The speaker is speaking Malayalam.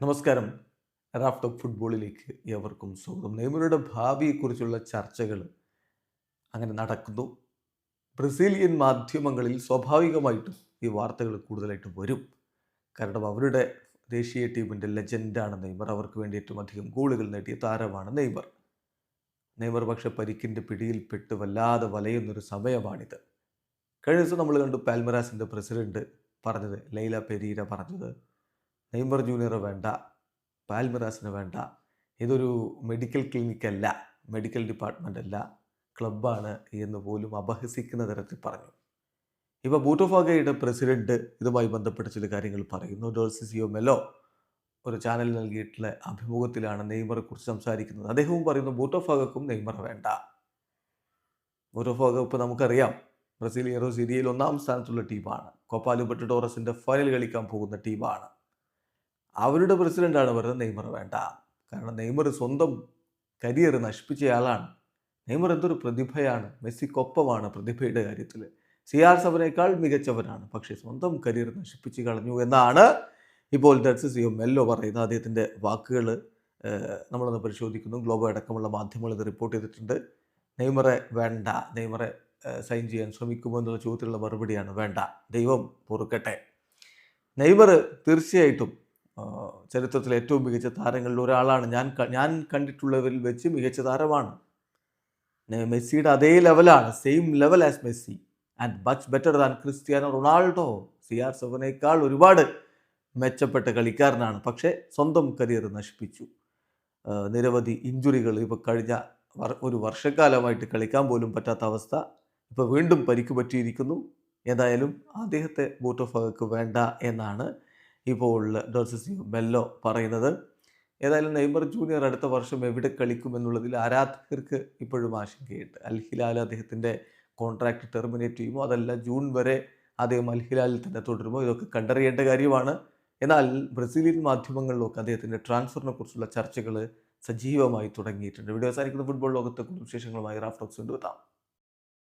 നമസ്കാരം. റാഫ് ടോക്ക് ഫുട്ബോളിലേക്ക് ഏവർക്കും സ്വാഗതം. നെയ്മറുടെ ഭാവിയെക്കുറിച്ചുള്ള ചർച്ചകൾ അങ്ങനെ നടക്കുന്നു. ബ്രസീലിയൻ മാധ്യമങ്ങളിൽ സ്വാഭാവികമായിട്ടും ഈ വാർത്തകൾ കൂടുതലായിട്ട് വരും. കാരണം അവരുടെ ദേശീയ ടീമിൻ്റെ ലെജൻഡാണ് നെയ്മർ. അവർക്ക് വേണ്ടി ഏറ്റവും അധികം ഗോളുകൾ നേടിയ താരമാണ് നെയ്മർ. നെയ്മർ പക്ഷേ പരിക്കിൻ്റെ പിടിയിൽപ്പെട്ട് വല്ലാതെ വലയുന്നൊരു സമയമാണിത്. കഴിഞ്ഞ ദിവസം നമ്മൾ കണ്ടു പാൽമറാസിൻ്റെ പ്രസിഡന്റ് പറഞ്ഞത്, ലൈല പെരീര പറഞ്ഞത്, നെയ്മർ ജൂനിയർ വേണ്ട, പാൽമിറാസിന് വേണ്ട, ഇതൊരു മെഡിക്കൽ ക്ലിനിക്കല്ല, മെഡിക്കൽ ഡിപ്പാർട്ട്മെൻ്റ് അല്ല, ക്ലബ്ബാണ് എന്ന് പോലും അപഹസിക്കുന്ന തരത്തിൽ പറഞ്ഞു. ഇപ്പോൾ ബൂട്ടോഫാഗയുടെ പ്രസിഡന്റ് ഇതുമായി ബന്ധപ്പെട്ട ചില കാര്യങ്ങൾ പറയുന്നു. ഡോൾസിസിയോ മെലോ ഒരു ചാനൽ നൽകിയിട്ടുള്ള അഭിമുഖത്തിലാണ് നെയ്മറെ കുറിച്ച് സംസാരിക്കുന്നത്. അദ്ദേഹവും പറയുന്നു ബൂട്ടോഫാഗക്കും നെയ്മർ വേണ്ട. ബൂട്ടോഫാഗ ഇപ്പോൾ നമുക്കറിയാം ബ്രസീലിയറോ സിരിയയിൽ 1-ാം സ്ഥാനത്തുള്ള ടീമാണ്. കോപ്പ ലിബർട്ടഡോറസിൻ്റെ ഫൈനൽ കളിക്കാൻ പോകുന്ന ടീമാണ്. അവരുടെ പ്രസിഡൻ്റാണ് പറയുന്നത് നെയ്മർ വേണ്ട. കാരണം നെയ്മർ സ്വന്തം കരിയർ നശിപ്പിച്ചയാളാണ്. നെയ്മർ എന്തൊരു പ്രതിഭയാണ്, മെസ്സിക്കൊപ്പമാണ് പ്രതിഭയുടെ കാര്യത്തിൽ. CR7 മികച്ചവനാണ്, പക്ഷേ സ്വന്തം കരിയർ നശിപ്പിച്ച് കളഞ്ഞു എന്നാണ് ഇപ്പോൾ ഡെർസിസിയോ മെല്ലോ പറയുന്നത്. അദ്ദേഹത്തിൻ്റെ വാക്കുകൾ നമ്മളൊന്ന് പരിശോധിക്കുന്നു. ഗ്ലോബോ അടക്കമുള്ള മാധ്യമങ്ങൾ ഇത് റിപ്പോർട്ട് ചെയ്തിട്ടുണ്ട്. നെയ്മറെ വേണ്ട, നെയ്മറെ സൈൻ ചെയ്യാൻ ശ്രമിക്കുമോ എന്നുള്ള ചോദ്യത്തിലുള്ള മറുപടിയാണ് വേണ്ട, ദൈവം പൊറുക്കട്ടെ. നെയ്മർ തീർച്ചയായിട്ടും ചരിത്രത്തിലെ ഏറ്റവും മികച്ച താരങ്ങളിൽ ഒരാളാണ്. ഞാൻ കണ്ടിട്ടുള്ളവരിൽ വെച്ച് മികച്ച താരമാണ്. മെസ്സിയുടെ അതേ ലെവലാണ്, same level as Messi and much better than Cristiano Ronaldo. CR7 ഒരുപാട് മെച്ചപ്പെട്ട കളിക്കാരനാണ്, പക്ഷേ സ്വന്തം കരിയർ നശിപ്പിച്ചു. നിരവധി ഇഞ്ചുറികൾ, ഇപ്പോൾ കഴിഞ്ഞ ഒരു വർഷക്കാലമായിട്ട് കളിക്കാൻ പോലും പറ്റാത്ത അവസ്ഥ, ഇപ്പോൾ വീണ്ടും പരിക്ക് പറ്റിയിരിക്കുന്നു. ഏതായാലും അദ്ദേഹത്തെ ബൂട്ടോഫാഗക്ക് വേണ്ട എന്നാണ് ഇപ്പോൾ ഡോൾസിസിയോ മെല്ലോ പറയുന്നത്. ഏതായാലും നെയ്മർ ജൂനിയർ അടുത്ത വർഷം എവിടെ കളിക്കുമെന്നുള്ളതിൽ ആരാധകർക്ക് ഇപ്പോഴും ആശങ്കയുണ്ട്. അൽ ഹിലാൽ അദ്ദേഹത്തിൻ്റെ കോൺട്രാക്റ്റ് ടെർമിനേറ്റ് ചെയ്യുമോ, അതല്ല ജൂൺ വരെ അദ്ദേഹം അൽ ഹിലാലിൽ തന്നെ തുടരുമോ, ഇതൊക്കെ കണ്ടറിയേണ്ട കാര്യമാണ്. എന്നാൽ ബ്രസീലിയൻ മാധ്യമങ്ങളിലൊക്കെ അദ്ദേഹത്തിൻ്റെ ട്രാൻസ്ഫറിനെ കുറിച്ചുള്ള ചർച്ചകൾ സജീവമായി തുടങ്ങിയിട്ടുണ്ട്. വീഡിയോ അവസാനിക്കുന്ന ഫുട്ബോൾ ലോകത്തെ കൂടുതൽ വിശേഷങ്ങളുമായി റാഫ് ടോക്സ് കൊണ്ടുവെത്താം.